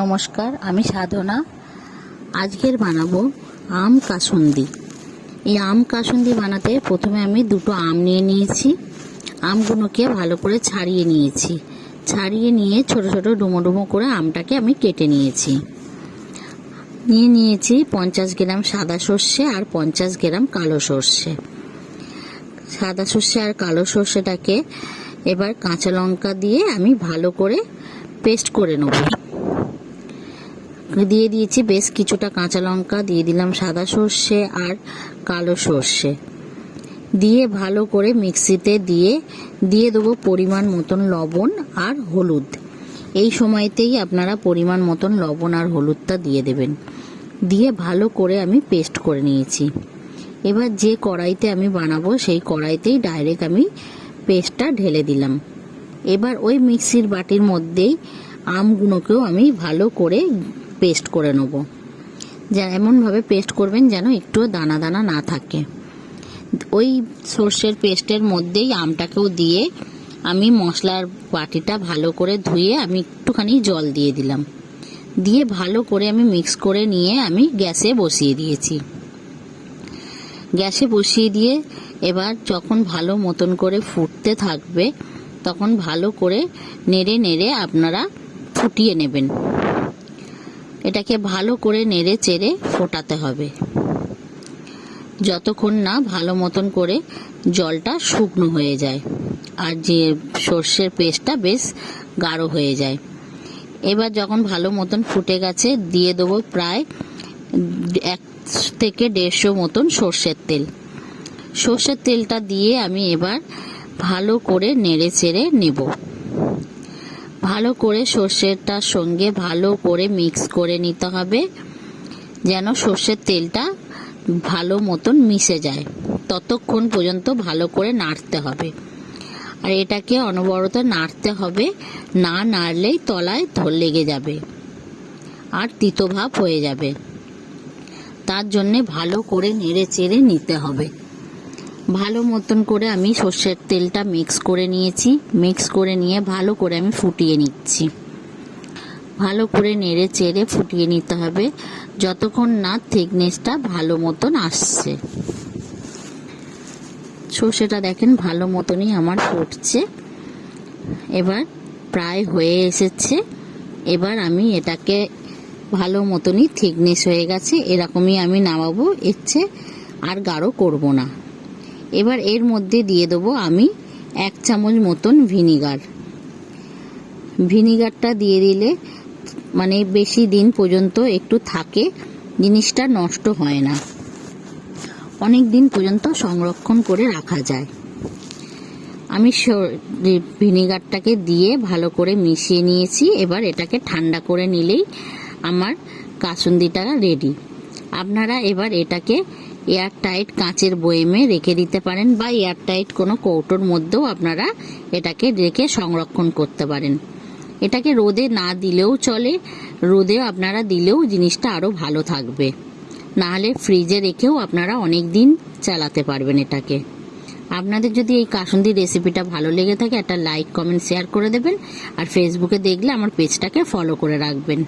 নমস্কার, আমি সাধনা। আজকের বানাবো আম কাসুন্দি। এই আম কাসুন্দি বানাতে প্রথমে আমি দুটো আম নিয়ে নিয়েছি। আমগুলোকে ভালো করে ছাড়িয়ে নিয়েছি। ছাড়িয়ে নিয়ে ছোট ছোট ডুমো ডুমো করে আমটাকে আমি কেটে নিয়েছি। নিয়েছি 50 গ্রাম সাদা সর্ষে আর 50 গ্রাম কালো সর্ষে। সাদা সর্ষে আর কালো সর্ষেটাকে এবার কাঁচা লঙ্কা দিয়ে আমি ভালো করে পেস্ট করে নেব। দিয়ে দিয়েছি বেশ কিছুটা কাঁচা লঙ্কা, দিয়ে দিলাম সাদা সর্ষে আর কালো সর্ষে, দিয়ে ভালো করে মিক্সিতে দিয়ে দেবো পরিমাণ মতন লবণ আর হলুদ। এই সময়তেই আপনারা পরিমাণ মতন লবণ আর হলুদটা দিয়ে দেবেন। দিয়ে ভালো করে আমি পেস্ট করে নিয়েছি। এবার যে কড়াইতে আমি বানাবো সেই কড়াইতেই ডাইরেক্ট আমি পেস্টটা ঢেলে দিলাম। এবার ওই মিক্সির বাটির মধ্যেই আমগুলোকেও আমি ভালো করে পেস্ট করে নেব। এমনভাবে পেস্ট করবেন যেন একটু দানা দানা না থাকে। ওই সর্ষের পেস্টের মধ্যেই আমটাকেও দিয়ে আমি মশলার বাটিটা ভালো করে ধুয়ে আমি একটুখানি জল দিয়ে দিলাম। দিয়ে ভালো করে আমি মিক্স করে নিয়ে আমি গ্যাসে বসিয়ে দিয়েছি। গ্যাসে বসিয়ে দিয়ে এবার যখন ভালো মতন করে ফুটতে থাকবে তখন ভালো করে নেড়ে নেড়ে আপনারা ফুটিয়ে নেবেন। এটাকে ভালো করে নেড়ে চেড়ে ফোটাতে হবে যতক্ষণ না ভালো মতন করে জলটা শুকনো হয়ে যায় আর যে সর্ষের পেস্টটা বেশ গাঢ় হয়ে যায়। এবার যখন ভালো মতন ফুটে গেছে দিয়ে দেবো প্রায় 1 থেকে 150 মতন সর্ষের তেল। সর্ষের তেলটা দিয়ে আমি এবার ভালো করে নেড়ে চেড়ে নেব। ভালো করে সর্ষেরটার সঙ্গে ভালো করে মিক্স করে নিতে হবে যেন সর্ষের তেলটা ভালো মতন মিশে যায়। ততক্ষণ পর্যন্ত ভালো করে নাড়তে হবে। আর এটাকে অনবরত নাড়তে হবে, না নাড়লেই তলায় লেগে যাবে আর তিতো ভাব হয়ে যাবে। তার জন্যে ভালো করে নেড়ে চেড়ে নিতে হবে। ভালো মতন করে আমি সর্ষের তেলটা মিক্স করে নিয়েছি। মিক্স করে নিয়ে ভালো করে আমি ফুটিয়ে নিচ্ছি। ভালো করে নেড়ে চেড়ে ফুটিয়ে নিতে হবে যতক্ষণ না থিকনেসটা ভালো মতন আসছে। সর্ষেটা দেখেন ভালো মতনই আমার ফুটছে। এবার প্রায় হয়ে এসেছে। এবার আমি এটাকে ভালো মতনই থিকনেস হয়ে গেছে, এরকমই আমি নামাবো, এর চেয়ে আর গাঢ় করব না। এবার এর মধ্যে দিয়ে দেবো আমি 1 চামচ মতন ভিনিগার। ভিনিগারটা দিয়ে দিলে মানে বেশি দিন পর্যন্ত একটু থাকে, জিনিসটা নষ্ট হয় না, অনেক দিন পর্যন্ত সংরক্ষণ করে রাখা যায়। আমি ভিনিগারটাকে দিয়ে ভালো করে মিশিয়ে নিয়েছি। এবার এটাকে ঠান্ডা করে নিলেই আমার কাসুন্দিটা রেডি। আপনারা এবার এটাকে এয়ারটাইট কাঁচের বয়েমে রেখে দিতে পারেন বা এয়ারটাইট কোনো কৌটোর মধ্যেও আপনারা এটাকে রেখে সংরক্ষণ করতে পারেন। এটাকে রোদে না দিলেও চলে, রোদে আপনারা দিলেও জিনিসটা আরও ভালো থাকবে। নাহলে ফ্রিজে রেখেও আপনারা অনেক দিন চালাতে পারবেন এটাকে। আপনাদের যদি এই কাসুন্দি রেসিপিটা ভালো লেগে থাকে একটা লাইক, কমেন্ট, শেয়ার করে দেবেন। আর ফেসবুকে দেখলে আমার পেজটাকে ফলো করে রাখবেন।